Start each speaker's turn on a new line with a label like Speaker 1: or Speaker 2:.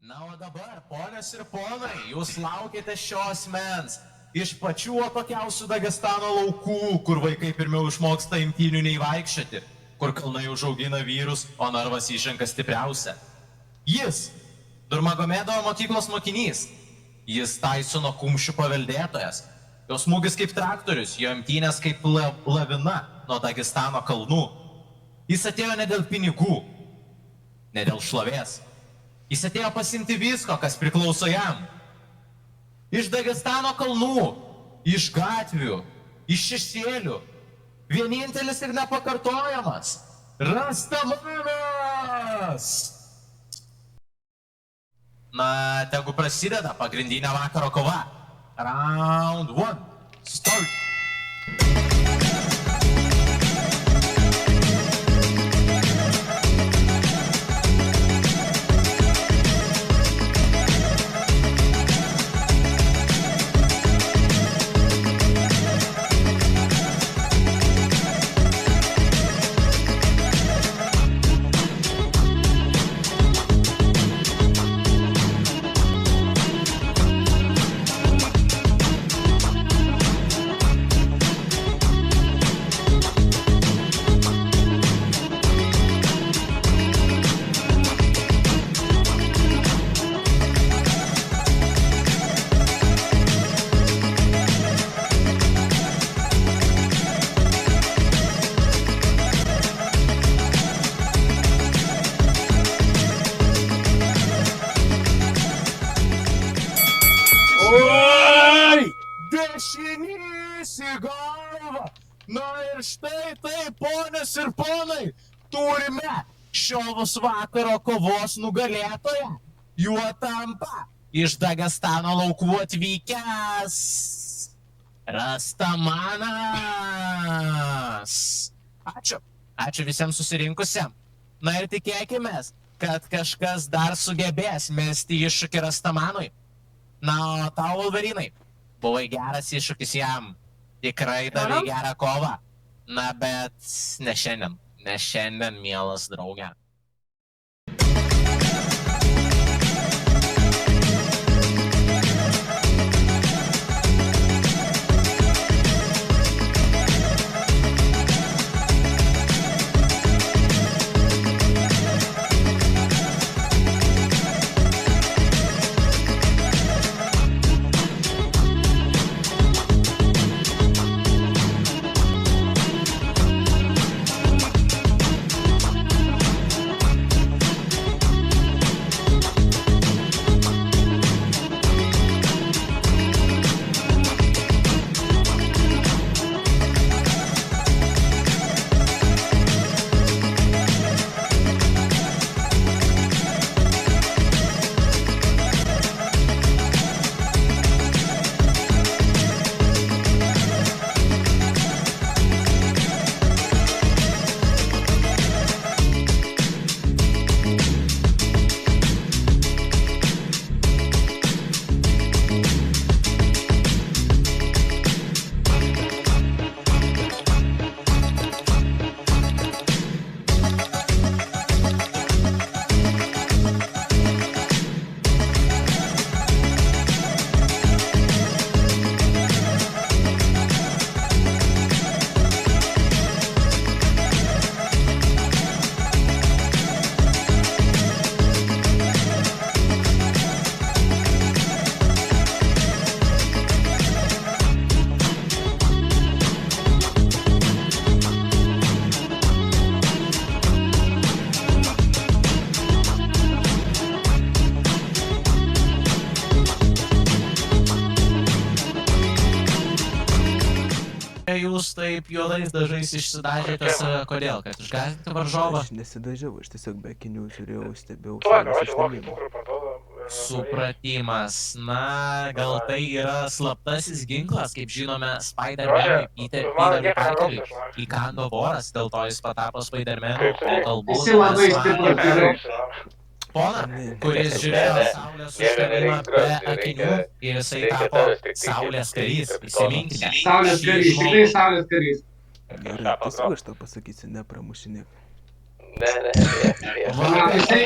Speaker 1: Na o dabar, ponios ir ponai, jūs laukite šios mens iš pačių atokiausių Dagestano laukų, kur vaikai pirmiau išmoksta imtynių nei vaikščioti, kur kalnai užaugina vyrus, o narvas išrenka stipriausią. Jis, Durmagomedovo mokyklos mokinys, jis Taisono kumščių paveldėtojas, jo smūgis kaip traktorius, jo imtynės kaip lavina nuo Dagestano kalnų. Jis atėjo ne dėl pinigų, ne dėl šlovės. Jis atėjo pasimti visko, kas priklauso jam. Iš Dagestano kalnų, iš gatvių, iš šešėlių. Vienintelis ir nepakartojamas Rastamanas! Na, tegu prasideda pagrindinė vakaro kova. Round 1. Start! Dešinys į galvą. Na ir štai taip, ponios ir ponai, turime šios vakaro kovos nugalėtoją. Juo tampa iš Dagestano laukų atvykęs Rastamanas. Ačiū visiems susirinkusiems. Na ir tikėkimės, kad kažkas dar sugebės mesti iššūkį Rastamanui. Na, o tau, Wolverinai, buvai geras iššūkis jam. Tikrai davai gerą kovą. Na, bet ne šiandien, mielas drauge. Jūs taip juodais dažais išsidažėte save, kodėl? Kad išgąsdinti varžovą?
Speaker 2: Aš nesidažiau, aš tiesiog be akinių žiūrėjau, stebėjau
Speaker 3: Ладно,
Speaker 2: saulės
Speaker 3: давайте
Speaker 2: ištemimą.
Speaker 1: Supratimas. Na, gal tai yra slaptasis ginklas, kaip žinome, Spider-Manui, Peteriui Parkeriui įkando voras, dėl to jis patapo Spider-Manu, o galbūt
Speaker 4: Visi labai stiprus, gerai.
Speaker 1: Pona, kuris žiūrėjo saulės užtemimą be akinių ir jisai tapo saulės karys, prisiminkite.
Speaker 4: Saulės karys, tikrai saulės karys.
Speaker 2: Gerai, tiesiog aš tau pasakysiu, nepramušinėk.
Speaker 3: Ne.
Speaker 4: Jisai